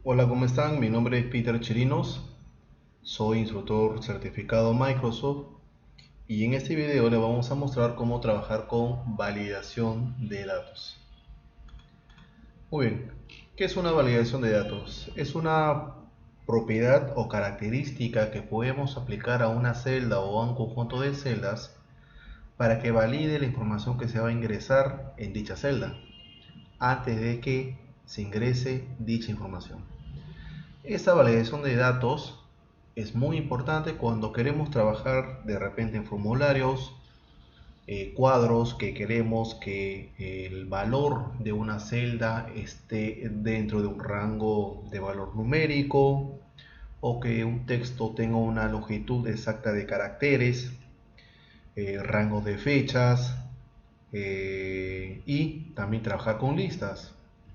Hola, ¿cómo están? Mi nombre es Peter Chirinos, soy instructor certificado Microsoft y en este video le vamos a mostrar cómo trabajar con validación de datos. Muy bien, ¿qué es una validación de datos? Es una propiedad o característica que podemos aplicar a una celda o a un conjunto de celdas para que valide la información que se va a ingresar en dicha celda antes de que se ingrese dicha información. Esta validación de datos es muy importante cuando queremos trabajar de repente en formularios, cuadros que queremos que el valor de una celda esté dentro de un rango de valor numérico o que un texto tenga una longitud exacta de caracteres, rangos de fechas y también trabajar con listas.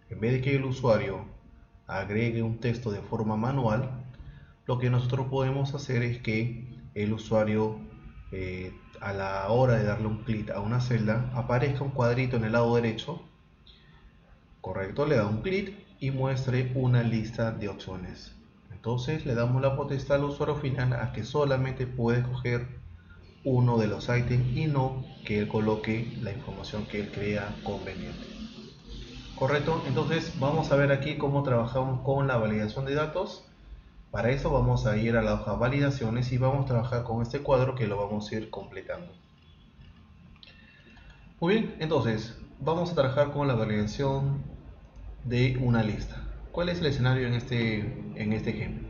En vez de que el usuario agregue un texto de forma manual, lo que nosotros podemos hacer es que el usuario a la hora de darle un clic a una celda aparezca un cuadrito en el lado derecho, correcto, le da un clic y muestre una lista de opciones. Entonces le damos la potestad al usuario final a que solamente puede escoger uno de los ítems y no que él coloque la información que él crea conveniente. Correcto, entonces vamos a ver aquí cómo trabajamos con la validación de datos. Para eso vamos a ir a la hoja validaciones y vamos a trabajar con este cuadro que lo vamos a ir completando. Muy bien, entonces vamos a trabajar con la validación de una lista. ¿Cuál es el escenario en este ejemplo?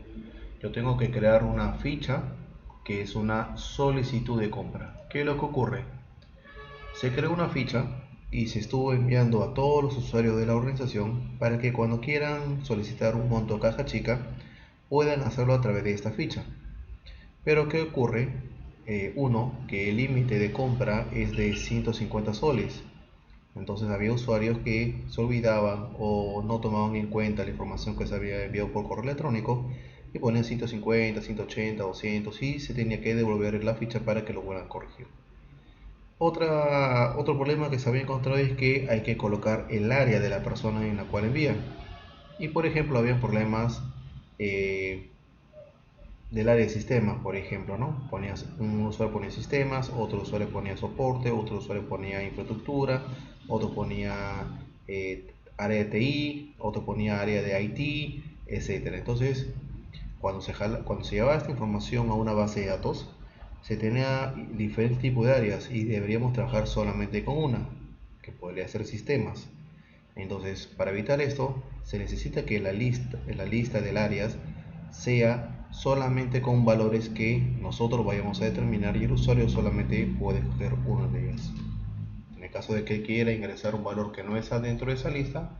Yo tengo que crear una ficha que es una solicitud de compra. ¿Qué es lo que ocurre? Se creó una ficha y se estuvo enviando a todos los usuarios de la organización para que cuando quieran solicitar un monto caja chica puedan hacerlo a través de esta ficha. Pero ¿qué ocurre? Uno, que el límite de compra es de 150 soles. Entonces había usuarios que se olvidaban o no tomaban en cuenta la información que se había enviado por correo electrónico y ponían 150, 180, 200 y se tenía que devolver la ficha para que lo vuelvan a corregir. Otro problema que se había encontrado es que hay que colocar el área de la persona en la cual envían. Y por ejemplo, había problemas eh, del área de sistemas, por ejemplo, ¿no? Un usuario ponía sistemas, otro usuario ponía soporte, otro usuario ponía infraestructura, otro ponía área de TI, otro ponía área de IT, etcétera. Entonces, cuando se llevaba esta información a una base de datos, se tenía diferentes tipos de áreas y deberíamos trabajar solamente con una, que podría ser sistemas. Entonces, para evitar esto, se necesita que la lista de áreas sea solamente con valores que nosotros vayamos a determinar y el usuario solamente puede escoger una de ellas. En el caso de que quiera ingresar un valor que no está dentro de esa lista,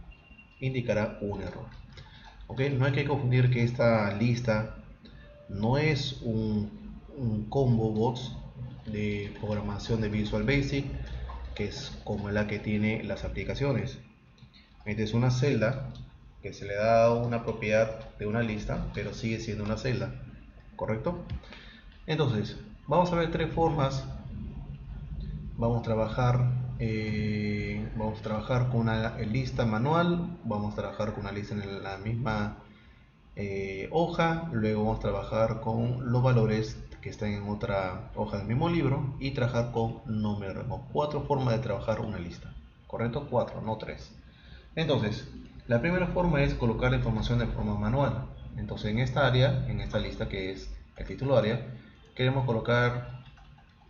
indicará un error. ¿Okay? No hay que confundir que esta lista no es un combo box de programación de Visual Basic, que es como la que tiene las aplicaciones. Esta es una celda que se le da una propiedad de una lista, pero sigue siendo una celda, ¿correcto? Entonces, vamos a ver tres formas. Vamos a trabajar con una lista manual, vamos a trabajar con una lista en la misma hoja, luego vamos a trabajar con los valores que están en otra hoja del mismo libro y trabajar con números. Cuatro formas de trabajar una lista, ¿correcto? Cuatro, no tres. Entonces, la primera forma es colocar la información de forma manual. Entonces, en esta área, en esta lista que es el título área, queremos colocar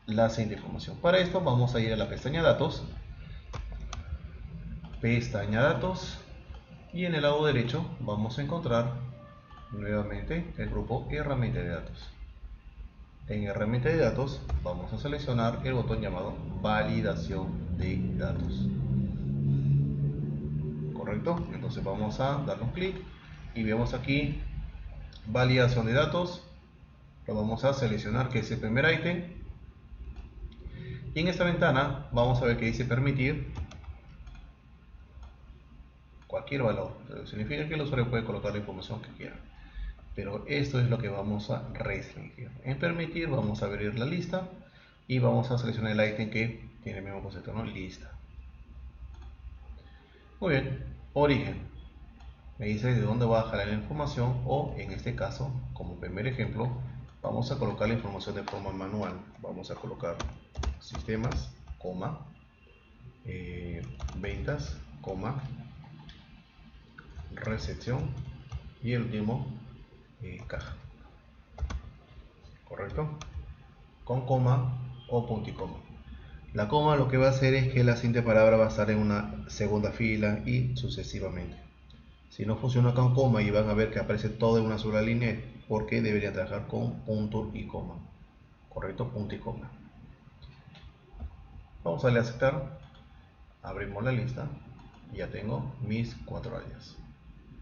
la siguiente información. Para esto vamos a ir a la pestaña datos y en el lado derecho vamos a encontrar nuevamente el grupo herramienta de datos. En herramienta de datos vamos a seleccionar el botón llamado validación de datos. Correcto, entonces vamos a darle un clic y vemos aquí validación de datos, lo vamos a seleccionar que es el primer ítem y en esta ventana vamos a ver que dice permitir cualquier valor. Eso significa que el usuario puede colocar la información que quiera, pero esto es lo que vamos a restringir. En permitir vamos a abrir la lista y vamos a seleccionar el ítem que tiene el mismo concepto, ¿no? Lista. Muy bien, origen. me dice de dónde va a jalar la información, o en este caso, como primer ejemplo, vamos a colocar la información de forma manual. Vamos a colocar sistemas, coma, ventas, coma, recepción y el último caja, correcto, con coma o punto y coma. La coma lo que va a hacer es que la siguiente palabra va a estar en una segunda fila y sucesivamente. Si no funciona con coma y van a ver que aparece todo en una sola línea, porque debería trabajar con punto y coma, correcto, punto y coma. Vamos a darle a aceptar, abrimos la lista y ya tengo mis 4 áreas,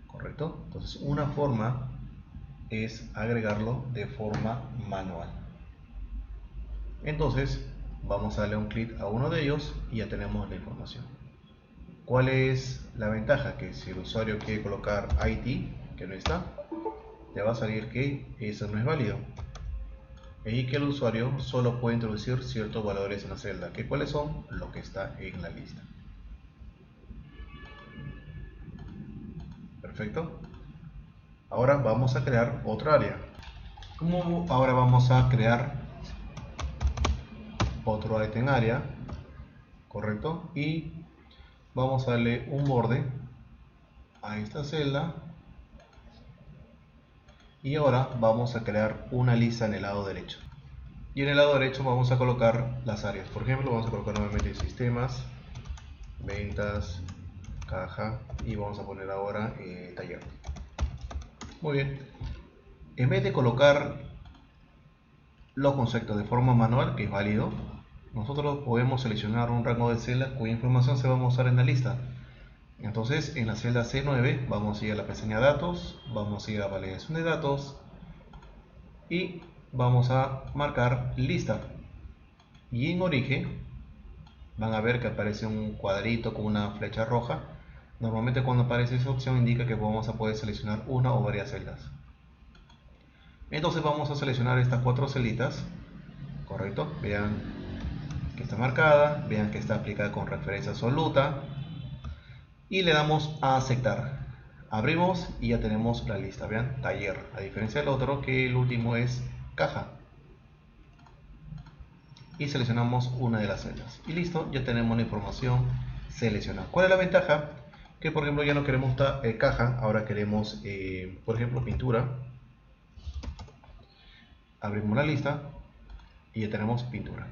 correcto. Entonces una forma es agregarlo de forma manual. Entonces vamos a darle un clic a uno de ellos y ya tenemos la información. ¿Cuál es la ventaja? Que si el usuario quiere colocar IT, que no está, le va a salir que eso no es válido y que el usuario solo puede introducir ciertos valores en la celda. ¿Que cuáles son? Lo que está en la lista. Perfecto. Ahora vamos a crear otra área. Ahora vamos a crear otro item área, correcto, y vamos a darle un borde a esta celda y ahora vamos a crear una lista en el lado derecho, y en el lado derecho vamos a colocar las áreas. Por ejemplo, vamos a colocar nuevamente sistemas, ventas, caja, y vamos a poner ahora taller. Muy bien, en vez de colocar los conceptos de forma manual, que es válido, nosotros podemos seleccionar un rango de celdas cuya información se va a mostrar en la lista. Entonces en la celda C9 vamos a ir a la pestaña datos, vamos a ir a validación de datos y vamos a marcar lista, y en origen van a ver que aparece un cuadrito con una flecha roja. Normalmente cuando aparece esa opción indica que vamos a poder seleccionar una o varias celdas. Entonces vamos a seleccionar estas 4 celditas, correcto, vean que está marcada, vean que está aplicada con referencia absoluta, y le damos a aceptar. Abrimos y ya tenemos la lista, vean, taller, a diferencia del otro que el último es caja, y seleccionamos una de las celdas y listo, ya tenemos la información seleccionada. ¿Cuál es la ventaja? Que por ejemplo ya no queremos caja, ahora queremos por ejemplo pintura. Abrimos la lista y ya tenemos pintura.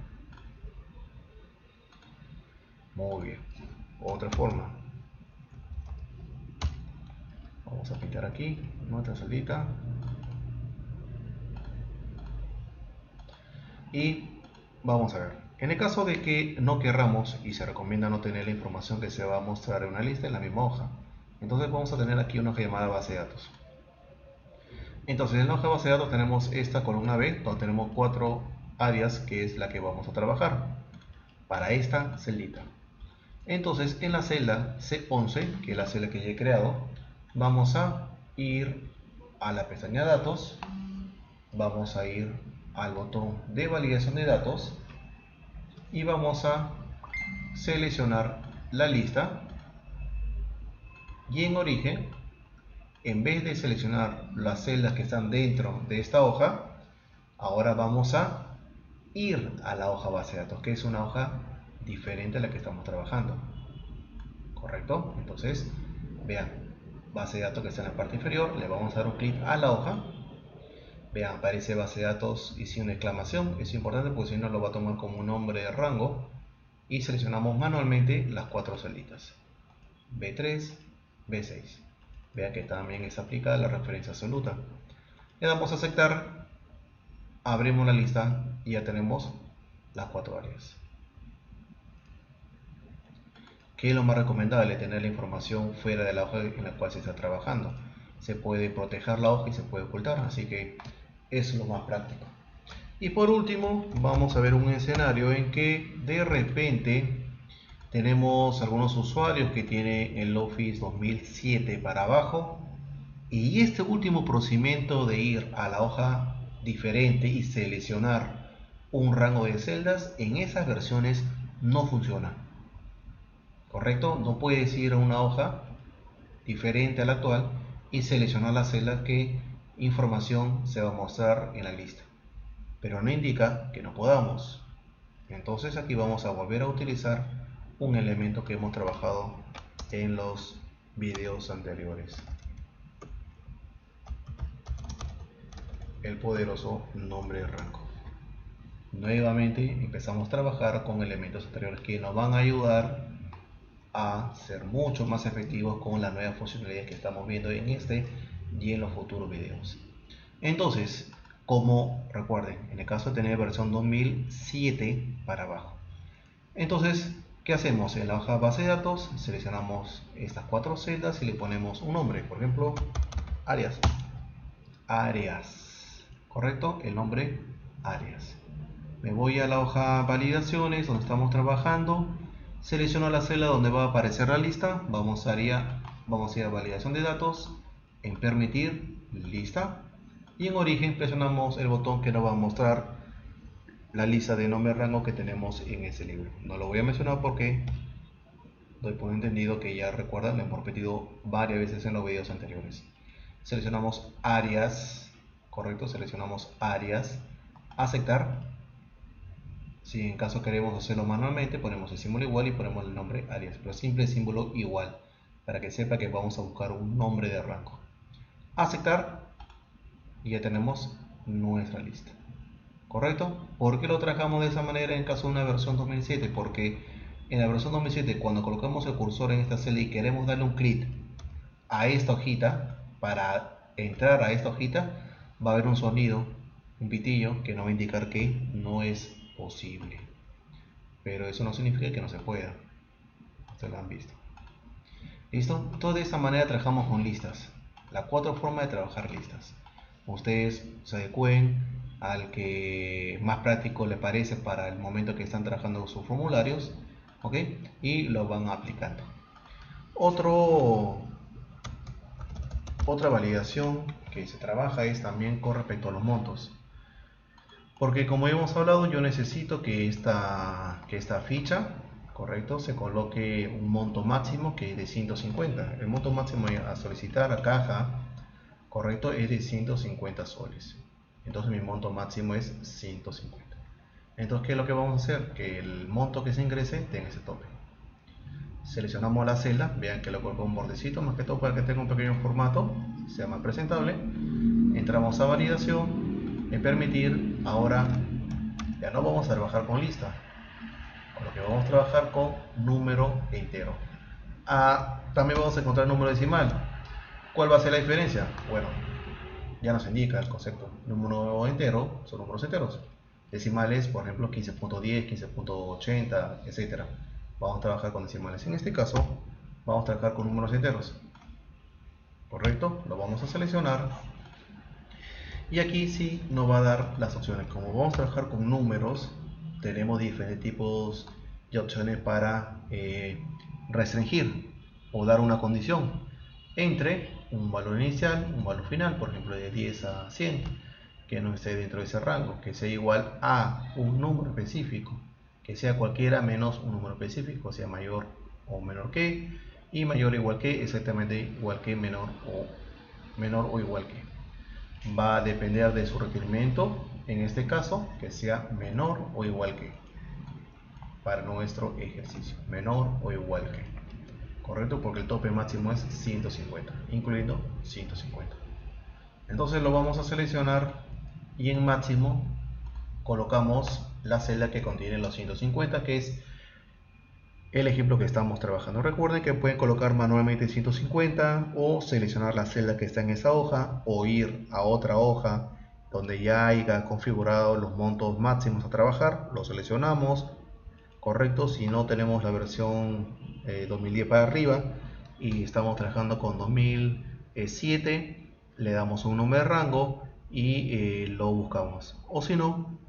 Muy bien. Otra forma, vamos a pintar aquí nuestra celdita y vamos a ver. En el caso de que no querramos, y se recomienda no tener la información que se va a mostrar en una lista en la misma hoja, entonces vamos a tener aquí una hoja llamada base de datos. Entonces en la hoja base de datos tenemos esta columna B, donde tenemos 4 áreas, que es la que vamos a trabajar para esta celdita. Entonces en la celda C11, que es la celda que ya he creado, vamos a ir a la pestaña datos, vamos a ir al botón de validación de datos y vamos a seleccionar la lista, y en origen, en vez de seleccionar las celdas que están dentro de esta hoja, ahora vamos a ir a la hoja base de datos, que es una hoja diferente a la que estamos trabajando, correcto. Entonces vean, base de datos que está en la parte inferior, le vamos a dar un clic a la hoja, vean, aparece base de datos y sin una exclamación. Es importante porque si no lo va a tomar como un nombre de rango, y seleccionamos manualmente las 4 celditas B3, B6. Vean que también es aplicada la referencia absoluta. Le damos a aceptar, abrimos la lista y ya tenemos las 4 áreas. ¿Qué es lo más recomendable? Tener la información fuera de la hoja en la cual se está trabajando. Se puede proteger la hoja y se puede ocultar, así que es lo más práctico. Y por último vamos a ver un escenario en que de repente tenemos algunos usuarios que tienen el Office 2007 para abajo, y este último procedimiento de ir a la hoja diferente y seleccionar un rango de celdas en esas versiones no funciona, correcto. No puedes ir a una hoja diferente a la actual y seleccionar la celda que información se va a mostrar en la lista, pero no indica que no podamos. Entonces aquí vamos a volver a utilizar un elemento que hemos trabajado en los videos anteriores, el poderoso nombre de rango. Nuevamente empezamos a trabajar con elementos anteriores que nos van a ayudar a ser mucho más efectivos con las nuevas funcionalidades que estamos viendo en este y en los futuros videos. Entonces, como recuerden, en el caso de tener versión 2007 para abajo, entonces, ¿qué hacemos? En la hoja base de datos seleccionamos estas 4 celdas y le ponemos un nombre, por ejemplo, áreas, ¿correcto? El nombre áreas. Me voy a la hoja validaciones donde estamos trabajando, selecciono la celda donde va a aparecer la lista, vamos a ir a validación de datos, en permitir, lista, y en origen presionamos el botón que nos va a mostrar la lista de nombre rango que tenemos en ese libro. No lo voy a mencionar porque doy por entendido que ya recuerdan, lo hemos repetido varias veces en los videos anteriores. Seleccionamos áreas, correcto, seleccionamos áreas, aceptar. Si en caso queremos hacerlo manualmente, ponemos el símbolo igual y ponemos el nombre áreas, pero simple símbolo igual, para que sepa que vamos a buscar un nombre de rango. Aceptar, y ya tenemos nuestra lista. ¿Correcto? ¿Por qué lo trabajamos de esa manera en caso de una versión 2007? Porque en la versión 2007, cuando colocamos el cursor en esta celda y queremos darle un clic a esta hojita, para entrar a esta hojita, va a haber un sonido, un pitillo, que nos va a indicar que no es posible. Pero eso no significa que no se pueda. Ustedes lo han visto. ¿Listo? Entonces de esta manera trabajamos con listas. Las 4 formas de trabajar listas. Ustedes se adecúen al que más práctico le parece para el momento que están trabajando sus formularios, ¿ok? Y lo van aplicando. Otra validación que se trabaja es también con respecto a los montos, porque como hemos hablado, yo necesito que esta ficha, correcto, se coloque un monto máximo que es de 150. El monto máximo a solicitar a caja, correcto, es de 150 soles. Entonces mi monto máximo es 150. Entonces, ¿qué es lo que vamos a hacer? Que el monto que se ingrese tenga ese tope. Seleccionamos la celda, vean que lo coloco un bordecito, más que todo para que tenga un pequeño formato, sea más presentable. Entramos a validación, en permitir. Ahora ya no vamos a trabajar con lista, con lo que vamos a trabajar con número entero. También vamos a encontrar número decimal. ¿Cuál va a ser la diferencia? Bueno, ya nos indica el concepto. Número entero son números enteros. Decimales, por ejemplo, 15.10, 15.80, etcétera. Vamos a trabajar con decimales. En este caso, vamos a trabajar con números enteros. Correcto, lo vamos a seleccionar. Y aquí sí nos va a dar las opciones. Como vamos a trabajar con números, tenemos diferentes tipos de opciones para restringir o dar una condición entre un valor inicial, un valor final, por ejemplo de 10 a 100, que no esté dentro de ese rango, que sea igual a un número específico, que sea cualquiera menos un número específico, sea mayor o menor que, y mayor o igual que, exactamente igual que, menor o igual que. Va a depender de su requerimiento, en este caso que sea menor o igual que, para nuestro ejercicio, menor o igual que, correcto, porque el tope máximo es 150, incluyendo 150. Entonces lo vamos a seleccionar y en máximo colocamos la celda que contiene los 150, que es el ejemplo que estamos trabajando. Recuerden que pueden colocar manualmente 150 o seleccionar la celda que está en esa hoja o ir a otra hoja donde ya haya configurado los montos máximos a trabajar, lo seleccionamos, correcto. Si no tenemos la versión 2010 para arriba y estamos trabajando con 2007, le damos un número de rango y lo buscamos. O si no,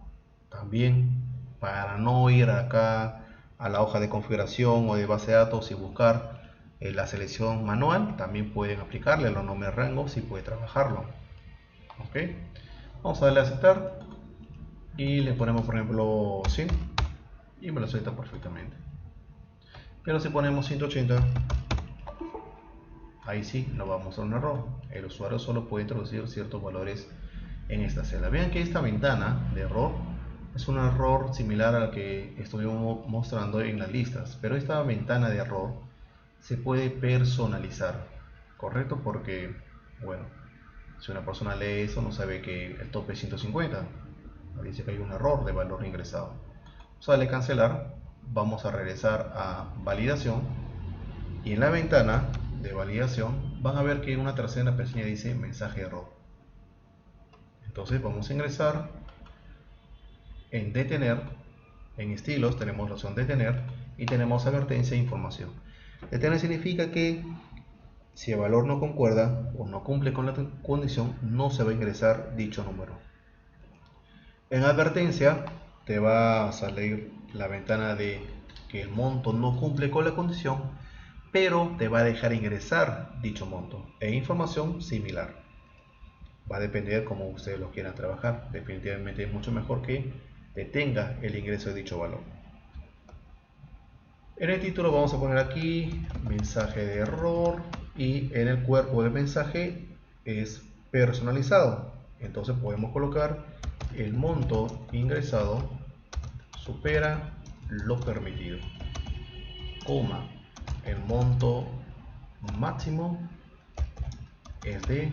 también para no ir acá a la hoja de configuración o de base de datos y buscar la selección manual, también pueden aplicarle los nombres de rango si puede trabajarlo. Ok, vamos a darle a aceptar y le ponemos por ejemplo 100 y me lo acepta perfectamente. Pero si ponemos 180, ahí sí nos va a mostrar un error. El usuario solo puede introducir ciertos valores en esta celda. Vean que esta ventana de error es un error similar al que estuvimos mostrando en las listas, pero esta ventana de error se puede personalizar, ¿correcto? Porque, bueno, si una persona lee eso no sabe que el tope es 150, dice que hay un error de valor ingresado. Sale cancelar, vamos a regresar a validación y en la ventana de validación van a ver que en una tercera pestaña dice mensaje de error. Entonces vamos a ingresar en detener, en estilos tenemos la opción detener y tenemos advertencia e información. Detener significa que si el valor no concuerda o no cumple con la condición, no se va a ingresar dicho número. En advertencia te va a salir la ventana de que el monto no cumple con la condición, pero te va a dejar ingresar dicho monto. E información similar. Va a depender cómo ustedes lo quieran trabajar. Definitivamente es mucho mejor que detenga el ingreso de dicho valor. En el título vamos a poner aquí mensaje de error y en el cuerpo del mensaje es personalizado. Entonces podemos colocar el monto ingresado supera lo permitido, coma, el monto máximo es de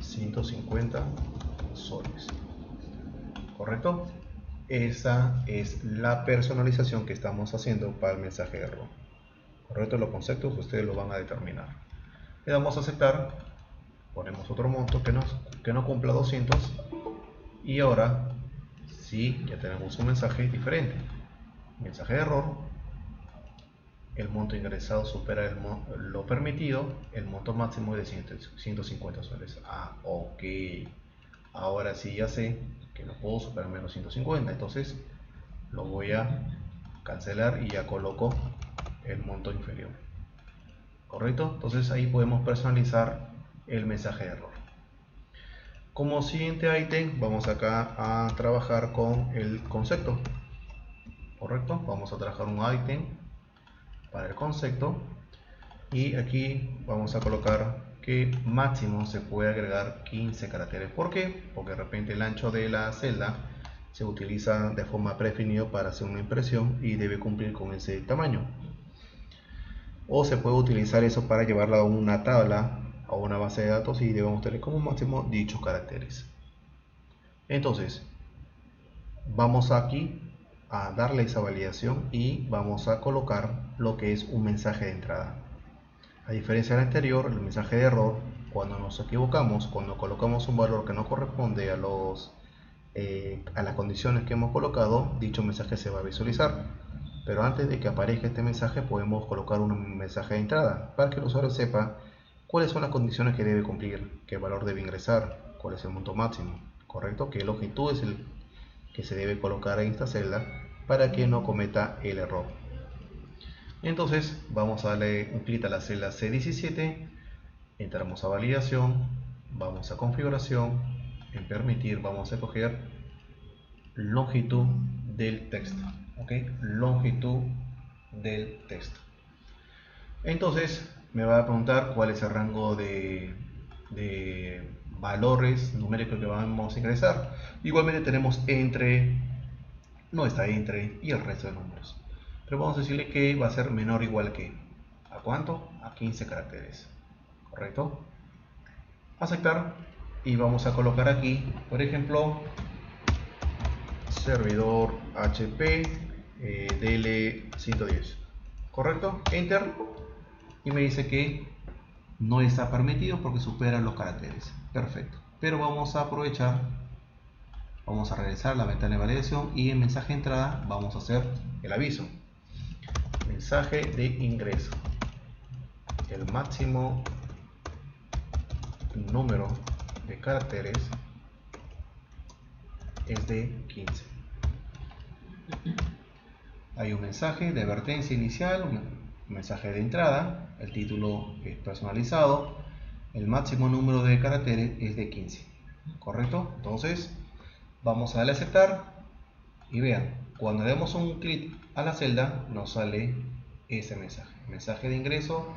150 soles, ¿correcto? Esa es la personalización que estamos haciendo para el mensaje de error, ¿correcto? Los conceptos ustedes lo van a determinar. Le damos a aceptar, ponemos otro monto que no cumpla 200 y ahora sí, ya tenemos un mensaje diferente. Mensaje de error, el monto ingresado supera lo permitido, el monto máximo es de 150 soles. Ah, ok. Ahora sí ya sé que no puedo superar menos 150, entonces lo voy a cancelar y ya coloco el monto inferior. ¿Correcto? Entonces ahí podemos personalizar el mensaje de error. Como siguiente ítem vamos acá a trabajar con el concepto. ¿Correcto? Vamos a trabajar un ítem para el concepto y aquí vamos a colocar que máximo se puede agregar 15 caracteres. ¿Por qué? Porque de repente el ancho de la celda se utiliza de forma predefinida para hacer una impresión y debe cumplir con ese tamaño. O se puede utilizar eso para llevarla a una tabla o una base de datos y debemos tener como máximo dichos caracteres. Entonces, vamos aquí a darle esa validación y vamos a colocar lo que es un mensaje de entrada. A diferencia del anterior, el mensaje de error, cuando nos equivocamos, cuando colocamos un valor que no corresponde a las condiciones que hemos colocado, dicho mensaje se va a visualizar. Pero antes de que aparezca este mensaje, podemos colocar un mensaje de entrada para que el usuario sepa cuáles son las condiciones que debe cumplir, qué valor debe ingresar, cuál es el monto máximo, ¿correcto? Qué longitud es el que se debe colocar en esta celda para que no cometa el error. Entonces vamos a darle un clic a la celda C17, entramos a validación, vamos a configuración, en permitir vamos a escoger longitud del texto, ¿ok? Longitud del texto. Entonces me va a preguntar cuál es el rango de valores numéricos que vamos a ingresar. Igualmente tenemos entre, no está entre y el resto de números. Pero vamos a decirle que va a ser menor o igual que, ¿a cuánto? A 15 caracteres, ¿correcto? Aceptar y vamos a colocar aquí, por ejemplo, servidor HP DL110, ¿correcto? Enter y me dice que no está permitido porque supera los caracteres. Perfecto, pero vamos a aprovechar, vamos a regresar a la ventana de validación y en mensaje de entrada vamos a hacer el aviso. Mensaje de ingreso, el máximo número de caracteres es de 15. Hay un mensaje de advertencia inicial, un mensaje de entrada, el título es personalizado, el máximo número de caracteres es de 15, ¿correcto? Entonces vamos a darle a aceptar y vean, cuando le damos un clic a la celda nos sale ese mensaje de ingreso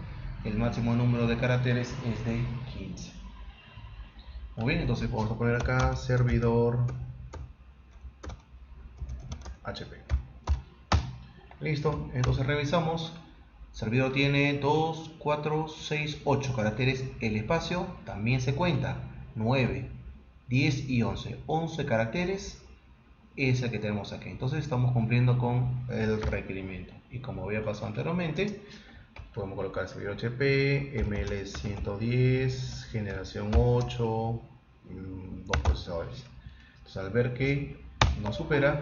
el máximo número de caracteres es de 15. Muy bien, entonces vamos a poner acá servidor HP. Listo, entonces revisamos. El servidor tiene 2, 4, 6, 8 caracteres. El espacio también se cuenta: 9, 10 y 11. 11 caracteres es el que tenemos aquí. Entonces estamos cumpliendo con el requerimiento. Y como había pasado anteriormente, podemos colocar el servidor HP, ML110, generación 8, dos procesadores. Entonces al ver que no supera,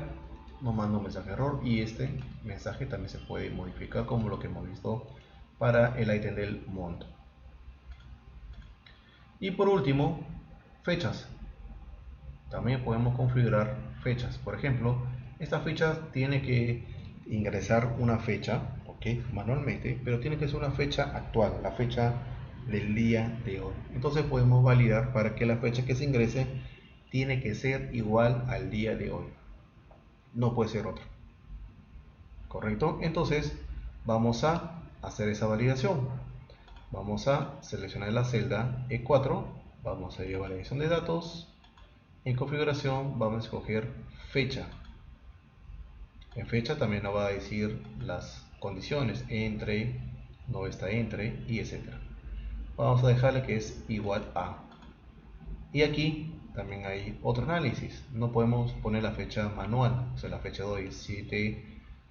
nos manda un mensaje de error, y este mensaje también se puede modificar como lo que hemos visto para el ítem del monto. Y por último, fechas. También podemos configurar fechas. Por ejemplo, esta fecha tiene que ingresar una fecha, ¿ok?, manualmente, pero tiene que ser una fecha actual, la fecha del día de hoy. Entonces podemos validar para que la fecha que se ingrese tiene que ser igual al día de hoy, no puede ser otra. ¿Correcto? Entonces vamos a hacer esa validación. Vamos a seleccionar la celda E4, vamos a ir a validación de datos. En configuración vamos a escoger fecha. En fecha también nos va a decir las condiciones: entre, no está entre y etcétera. Vamos a dejarle que es igual a. Y aquí también hay otro análisis. No podemos poner la fecha manual, o sea, la fecha de hoy, 7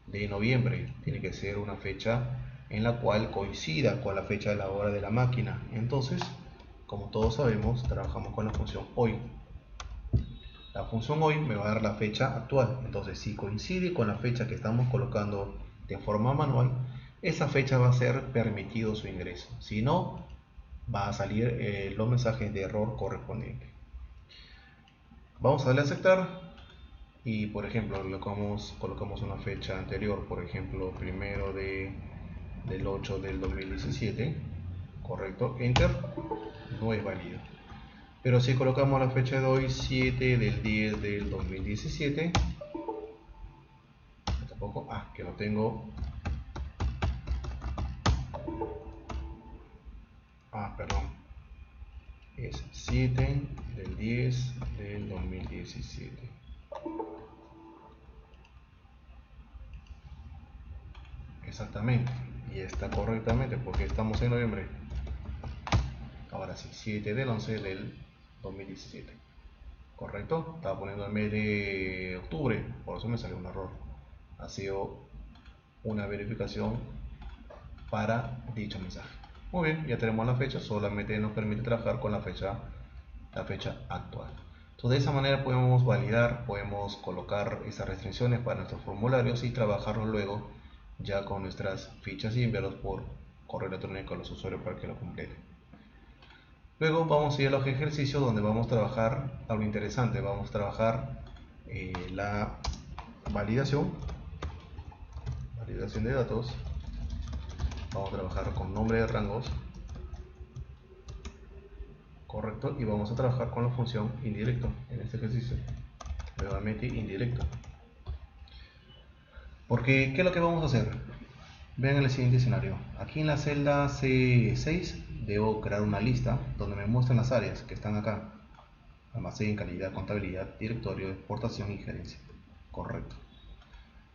de noviembre. Tiene que ser una fecha en la cual coincida con la fecha de la hora de la máquina. Entonces, como todos sabemos, trabajamos con la función hoy. La función hoy me va a dar la fecha actual. Entonces, si coincide con la fecha que estamos colocando de forma manual, esa fecha va a ser permitido su ingreso. Si no, va a salir los mensajes de error correspondientes. Vamos a darle a aceptar y, por ejemplo, colocamos una fecha anterior, por ejemplo, primero del 8 del 2017. Correcto, enter. No es válido. Pero si colocamos la fecha de hoy, 7 del 10 del 2017, tampoco, que no tengo, perdón, es 7 del 10 del 2017. Exactamente, y está correctamente porque estamos en noviembre. Ahora sí, 7 del 11 del 2017. Correcto, estaba poniendo el mes de octubre, por eso me salió un error. Ha sido una verificación para dicho mensaje. Muy bien, ya tenemos la fecha, solamente nos permite trabajar con la fecha actual. Entonces, de esa manera podemos validar, podemos colocar esas restricciones para nuestros formularios y trabajarlos luego ya con nuestras fichas y enviarlos por correo electrónico a los usuarios para que lo completen. Luego vamos a ir a los ejercicios donde vamos a trabajar algo interesante. Vamos a trabajar la validación de datos. Vamos a trabajar con nombre de rangos, correcto, y vamos a trabajar con la función indirecto en este ejercicio. Nuevamente indirecto. Porque, ¿qué es lo que vamos a hacer? Vean el siguiente escenario. Aquí en la celda C6 debo crear una lista donde me muestran las áreas que están acá: almacén, calidad, contabilidad, directorio, exportación y gerencia. Correcto.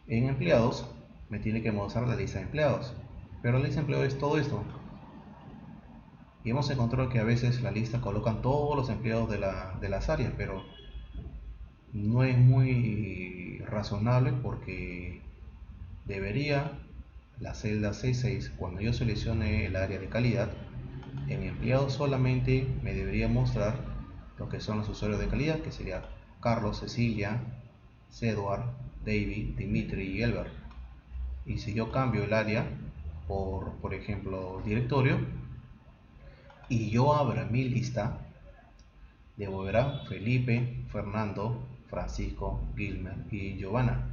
En empleados me tiene que mostrar la lista de empleados, pero la lista de empleados es todo esto. Y hemos encontrado que a veces la lista colocan todos los empleados de las áreas, pero no es muy razonable, porque debería la celda C6, cuando yo seleccione el área de calidad, en empleados solamente me debería mostrar lo que son los usuarios de calidad, que sería Carlos, Cecilia, Edward, David, Dimitri y Elber. Y si yo cambio el área por ejemplo, directorio, y yo abro mi lista, devolverá Felipe, Fernando, Francisco, Gilmer y Giovanna.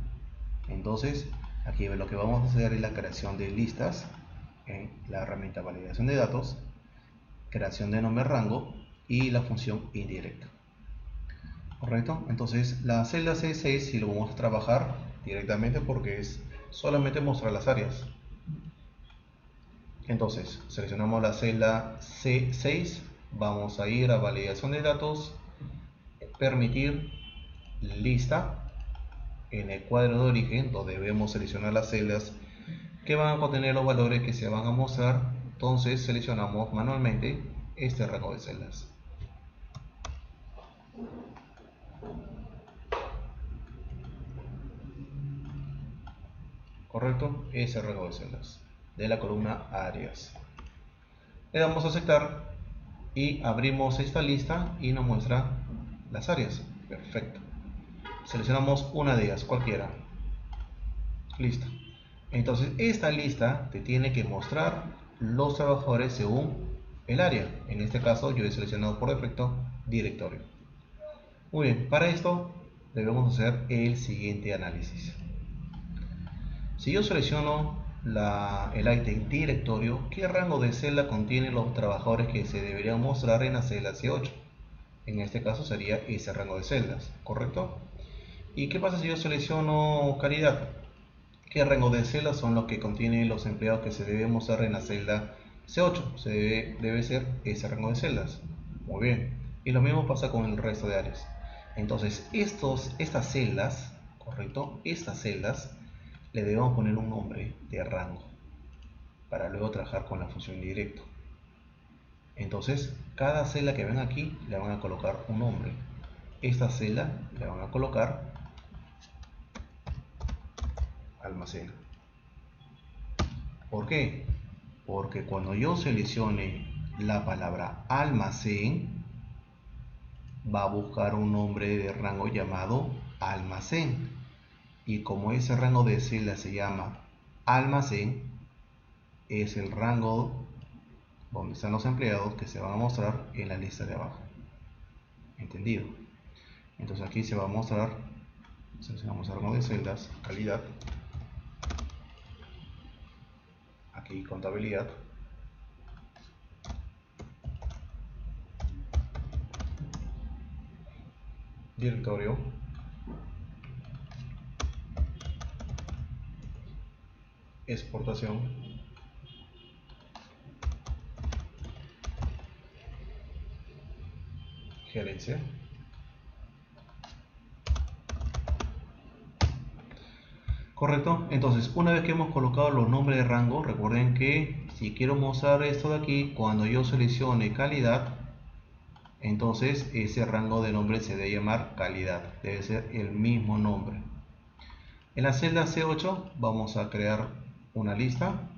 Entonces, aquí lo que vamos a hacer es la creación de listas en la herramienta validación de datos, creación de nombre rango y la función indirecta. Correcto, entonces la celda C6 si lo vamos a trabajar directamente porque es solamente mostrar las áreas. Entonces seleccionamos la celda C6, vamos a ir a validación de datos, permitir lista. En el cuadro de origen, donde debemos seleccionar las celdas que van a contener los valores que se van a mostrar, entonces seleccionamos manualmente este rango de celdas. Correcto, ese rango de celdas de la columna áreas. Le damos a aceptar y abrimos esta lista y nos muestra las áreas. Perfecto. Seleccionamos una de ellas, cualquiera. Listo. Entonces esta lista te tiene que mostrar los trabajadores según el área. En este caso yo he seleccionado por defecto directorio. Muy bien, para esto debemos hacer el siguiente análisis. Si yo selecciono el ítem directorio, ¿qué rango de celda contiene los trabajadores que se deberían mostrar en la celda C8? En este caso sería ese rango de celdas, ¿correcto? ¿Y qué pasa si yo selecciono calidad? ¿Qué rango de celdas son los que contienen los empleados que se deben mostrar en la celda C8? Debe ser ese rango de celdas. Muy bien. Y lo mismo pasa con el resto de áreas. Entonces, estas celdas, ¿correcto? Estas celdas le debemos poner un nombre de rango para luego trabajar con la función directo. Entonces, cada celda que ven aquí le van a colocar un nombre. Esta celda le van a colocar almacén. ¿Por qué? Porque cuando yo seleccione la palabra almacén, va a buscar un nombre de rango llamado almacén. Y como ese rango de celda se llama almacén, es el rango donde están los empleados que se van a mostrar en la lista de abajo. ¿Entendido? Entonces aquí se va a mostrar, seleccionamos el rango de celdas, calidad, aquí contabilidad, directorio, exportación, gerencia. Correcto, entonces una vez que hemos colocado los nombres de rango, recuerden que si quiero mostrar esto de aquí, cuando yo seleccione calidad, entonces ese rango de nombre se debe llamar calidad, debe ser el mismo nombre. En la celda C8 vamos a crear una lista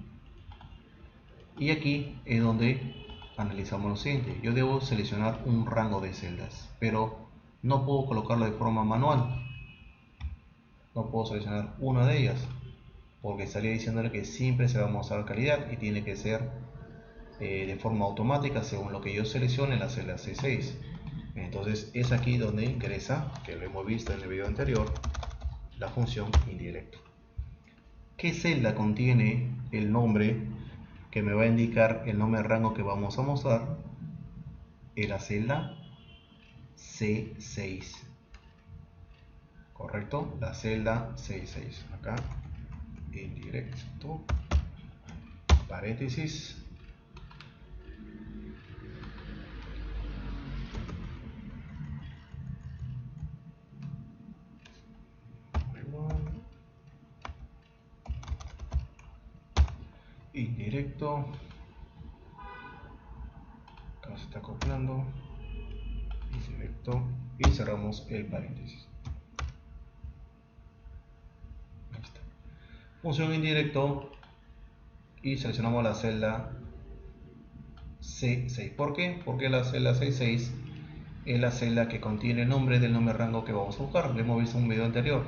y aquí es donde analizamos lo siguiente. Yo debo seleccionar un rango de celdas, pero no puedo colocarlo de forma manual. No puedo seleccionar una de ellas porque estaría diciéndole que siempre se va a mostrar calidad y tiene que ser de forma automática según lo que yo seleccione en la celda C6. Entonces es aquí donde ingresa, que lo hemos visto en el video anterior, la función indirecto. ¿Qué celda contiene el nombre que me va a indicar el nombre de rango que vamos a mostrar? En la celda C6. ¿Correcto? La celda C6. Acá, indirecto, paréntesis. Indirecto, acá se está acoplando, indirecto, y cerramos el paréntesis. Ahí está. Función indirecto y seleccionamos la celda C6. ¿Por qué? Porque la celda C6 es la celda que contiene el nombre del nombre rango que vamos a buscar. Lo hemos visto en un video anterior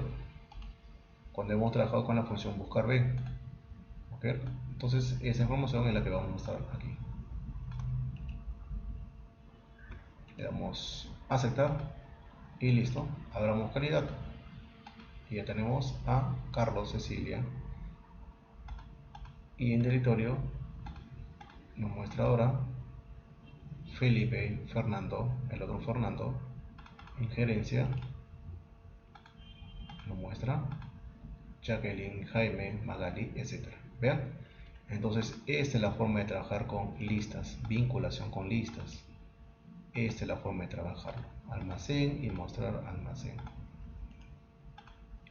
cuando hemos trabajado con la función buscar B. ¿Okay? Entonces esa información es la que vamos a mostrar aquí. Le damos a aceptar y listo. Abramos calidad y ya tenemos a Carlos Cecilia y en directorio nos muestra ahora Felipe Fernando, el otro Fernando. En gerencia nos muestra Jacqueline, Jaime, Magali, etc. Vean, Entonces, esta es la forma de trabajar con listas, vinculación con listas. Esta es la forma de trabajar. Almacén y mostrar almacén.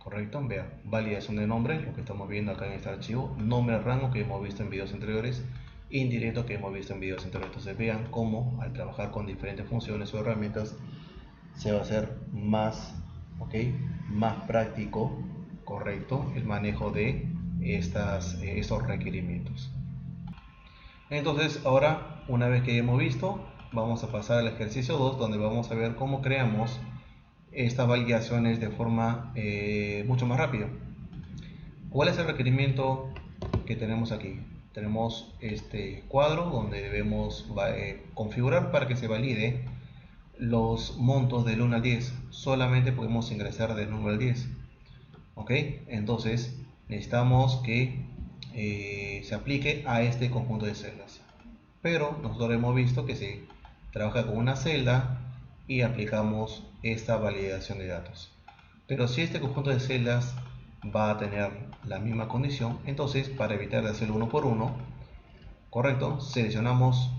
Correcto, vean, validación de nombre, lo que estamos viendo acá en este archivo, nombre al rango que hemos visto en videos anteriores, indirecto que hemos visto en videos anteriores. Entonces vean cómo al trabajar con diferentes funciones o herramientas se va a hacer más, más práctico, correcto, el manejo de estos requerimientos. Entonces ahora, una vez que hemos visto, vamos a pasar al ejercicio 2, donde vamos a ver cómo creamos estas validaciones de forma mucho más rápida. ¿Cuál es el requerimiento que tenemos aquí? Tenemos este cuadro donde debemos configurar para que se valide los montos del 1 al 10. Solamente podemos ingresar del 1 al 10. ¿Ok? Entonces necesitamos que se aplique a este conjunto de celdas. Pero nosotros hemos visto que se trabaja con una celda y aplicamos esta validación de datos. Pero si este conjunto de celdas va a tener la misma condición, entonces para evitar de hacerlo uno por uno, correcto, seleccionamos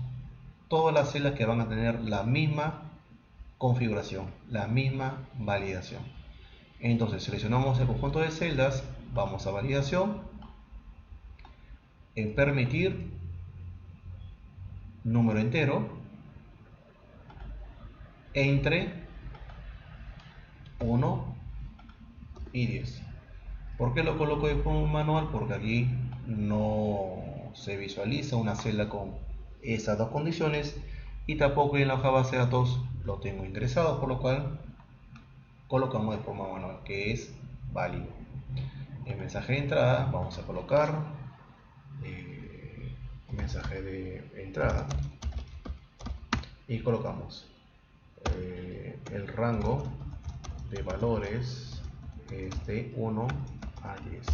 todas las celdas que van a tener la misma configuración, la misma validación. Entonces seleccionamos el conjunto de celdas, vamos a validación, en permitir número entero entre 1 y 10. ¿Por qué lo coloco de forma manual? Porque aquí no se visualiza una celda con esas dos condiciones y tampoco en la hoja base de datos lo tengo ingresado, por lo cual colocamos de forma manual, que es válido. El mensaje de entrada vamos a colocar mensaje de entrada y colocamos el rango de valores es de 1 a 10.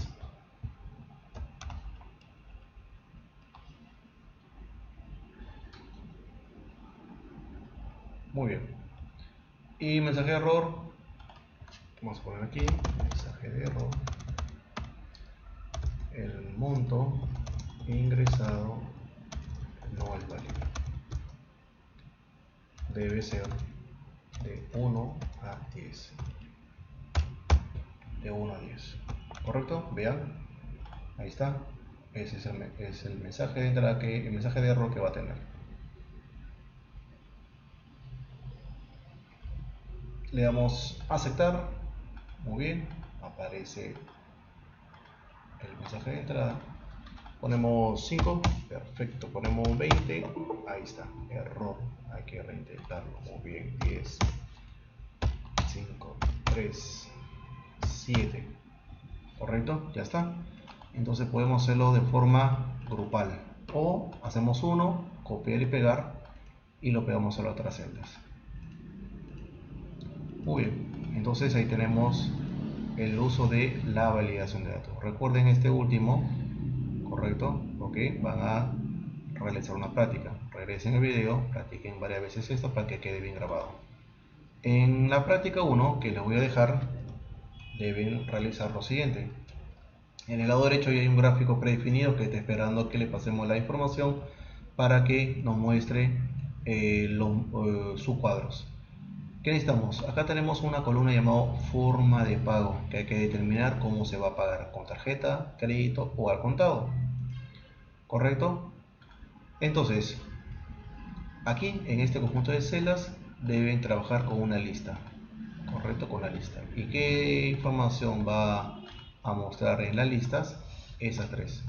Muy bien. Y mensaje de error, vamos a poner aquí mensaje de error, el monto ingresado no es válido, debe ser de 1 a 10, de 1 a 10, correcto. Vean, ahí está, ese es el mensaje de entrada, el mensaje de error que va a tener. Le damos a aceptar, muy bien, aparece el mensaje de entrada. Ponemos 5, perfecto, ponemos 20, ahí está, error, hay que reintentarlo, muy bien, 10, 5, 3, 7, correcto, ya está. Entonces podemos hacerlo de forma grupal o hacemos uno, copiar y pegar y lo pegamos a las otras celdas. Muy bien, entonces ahí tenemos el uso de la validación de datos. Recuerden este último, correcto, van a realizar una práctica. Regresen el video, practiquen varias veces esto para que quede bien grabado. En la práctica 1 que les voy a dejar, deben realizar lo siguiente. En el lado derecho ya hay un gráfico predefinido que está esperando que le pasemos la información para que nos muestre sus cuadros. ¿Qué necesitamos? Acá tenemos una columna llamada forma de pago, que hay que determinar cómo se va a pagar, con tarjeta, crédito o al contado. ¿Correcto? Entonces, aquí en este conjunto de celdas deben trabajar con una lista. ¿Correcto? Con la lista. ¿Y qué información va a mostrar en las listas? Esas tres.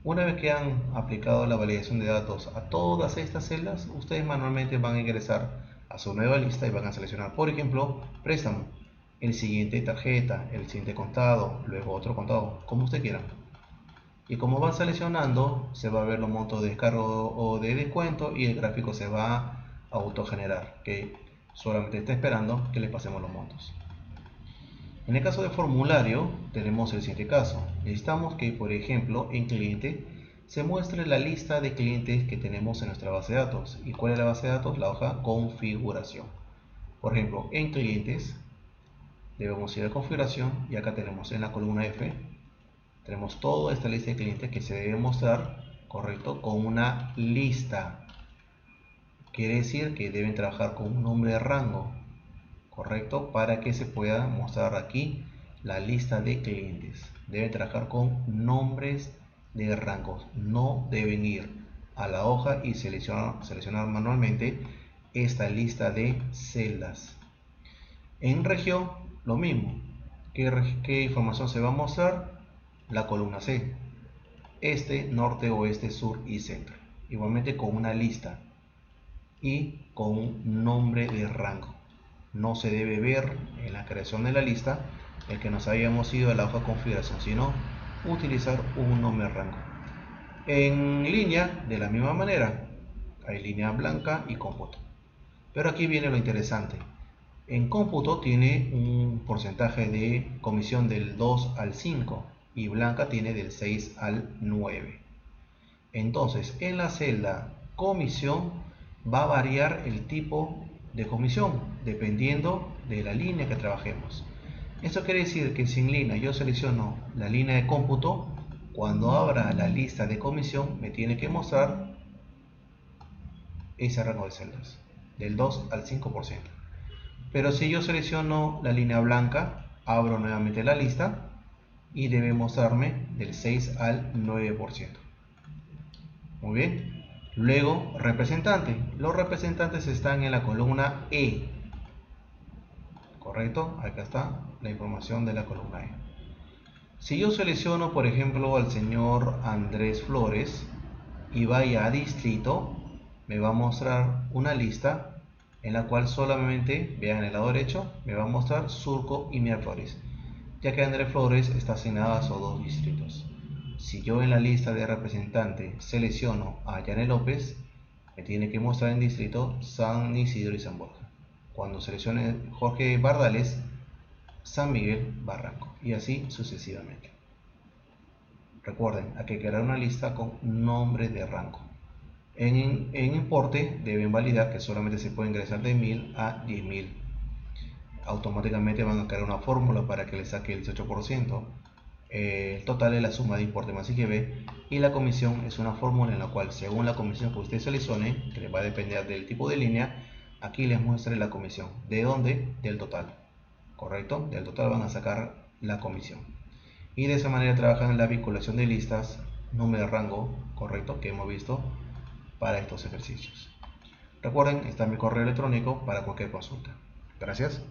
Una vez que han aplicado la validación de datos a todas estas celdas, ustedes manualmente van a ingresar a su nueva lista y van a seleccionar, por ejemplo, préstamo, el siguiente tarjeta, el siguiente contado, luego otro contado, como usted quiera. Y como van seleccionando, se va a ver los montos de descargo o de descuento y el gráfico se va a autogenerar, que solamente está esperando que le pasemos los montos. En el caso de formulario, tenemos el siguiente caso. Necesitamos que, por ejemplo, en cliente se muestre la lista de clientes que tenemos en nuestra base de datos. ¿Y cuál es la base de datos? La hoja configuración. Por ejemplo, en clientes debemos ir a configuración y acá tenemos en la columna F Tenemos toda esta lista de clientes que se debe mostrar, correcto, con una lista. Quiere decir que deben trabajar con un nombre de rango, correcto, para que se pueda mostrar aquí la lista de clientes. Deben trabajar con nombres de rangos, no deben ir a la hoja y seleccionar manualmente esta lista de celdas. En región, lo mismo. ¿Qué información se va a mostrar? La columna C. Este, norte, oeste, sur y centro. Igualmente con una lista y con un nombre de rango. No se debe ver en la creación de la lista el que nos hayamos ido a la hoja de configuración, sino utilizar un nombre de rango. En línea, de la misma manera, hay línea blanca y cómputo. Pero aquí viene lo interesante. En cómputo tiene un porcentaje de comisión del 2 al 5 y blanca tiene del 6 al 9. Entonces, en la celda comisión va a variar el tipo de comisión dependiendo de la línea que trabajemos. Esto quiere decir que si en línea yo selecciono la línea de cómputo, cuando abra la lista de comisión me tiene que mostrar ese rango de celdas, del 2 al 5%. Pero si yo selecciono la línea blanca, abro nuevamente la lista y debe mostrarme del 6 al 9%. Muy bien. Luego, representante. Los representantes están en la columna E. ¿Correcto? Acá está la información de la columna E. Si yo selecciono, por ejemplo, al señor Andrés Flores y vaya a distrito, me va a mostrar una lista en la cual solamente, vean en el lado derecho, me va a mostrar Surco y Miraflores, ya que Andrés Flores está asignado a esos dos distritos. Si yo en la lista de representante selecciono a Yanel López, me tiene que mostrar en distrito San Isidro y San Borja. Cuando seleccione Jorge Bardales, San Miguel, Barranco, y así sucesivamente. Recuerden, hay que crear una lista con nombre de rango. En importe deben validar que solamente se puede ingresar de 1000 a 10.000. Automáticamente van a crear una fórmula para que le saque el 18%. El total es la suma de importe más IGB, y la comisión es una fórmula en la cual, según la comisión que usted seleccione, que le va a depender del tipo de línea, aquí les muestre la comisión. ¿De dónde? Del total. ¿Correcto? Del total van a sacar la comisión. Y de esa manera trabajan en la vinculación de listas, número de rango, correcto, que hemos visto para estos ejercicios. Recuerden, está mi correo electrónico para cualquier consulta. Gracias.